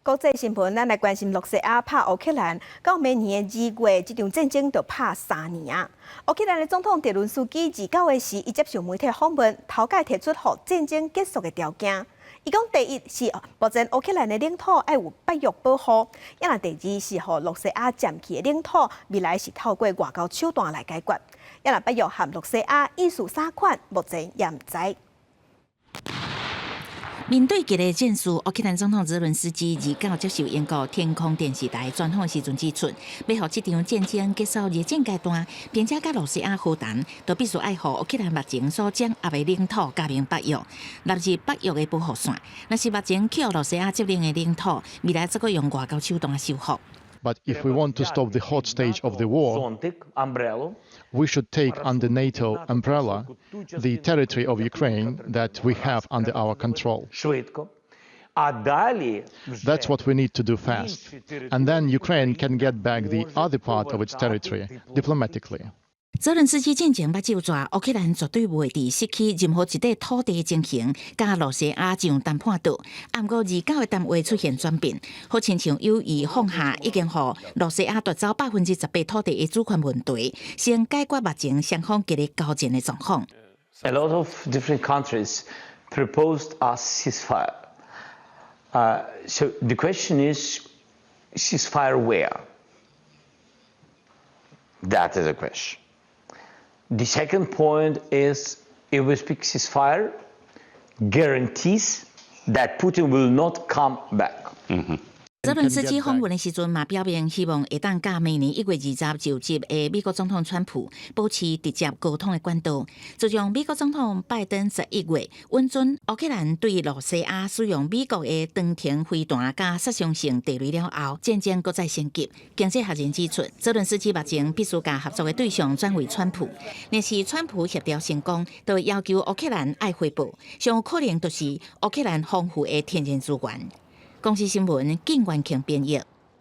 国际新闻，咱来关心洛西亚拍乌克兰，到明年的2月，这场战争就拍3年啊。乌克兰的总统泽伦斯基29日时，伊接受媒体访问，头届提出互战争结束的条件。伊讲，第一是目前乌克兰的领土要有北约保护，也若第二是互洛西亚占去的领土，未来是透过外交手段来解决。也若北约和洛西亚意思啥款，目前也唔知。面对激烈战事，乌克兰总统泽伦斯基29接受英国天空电视台专访时阵指出，要让这场战争结束热战阶段，并且甲罗西亚和谈，就必须爱互乌克兰目前所掌握的领土加盟北约，纳入北约的保护线。若是目前去罗西亚占领的领土，未来则可用外交手段修复。 But if we want to stop the hot stage of the war, we should take under NATO umbrella the territory of Ukraine that we have under our control. That's what we need to do fast. And then Ukraine can get back the other part of its territory diplomatically. 泽伦斯基进前捌就抓乌克兰绝对袂伫失去任何一块土地情形，甲罗西亚上谈判桌。不过29的谈话出现转变，好亲像有意放下已经互罗西亚夺走18%土地的主权问题，先解决目前双方激烈交战的状况。A lot of different countries proposed a ceasefire. So the question is, ceasefire where? That is the question. The second point is, if we speak ceasefire, guarantees that Putin will not come back. 泽伦斯基访问的时阵，嘛表明希望会当甲明年1月20日就职的美国总统川普保持直接沟通的管道。自从美国总统拜登11月允准乌克兰对罗西亚使用美国的长程飞弹加杀伤性地雷了后，渐渐搁再升级。经济学人指出，泽伦斯基目前必须甲合作的对象转为川普，若是川普协调成功，就会要求乌克兰爱回报，上有可能就是乌克兰丰富的天然资源。公司新闻，景元庆编译。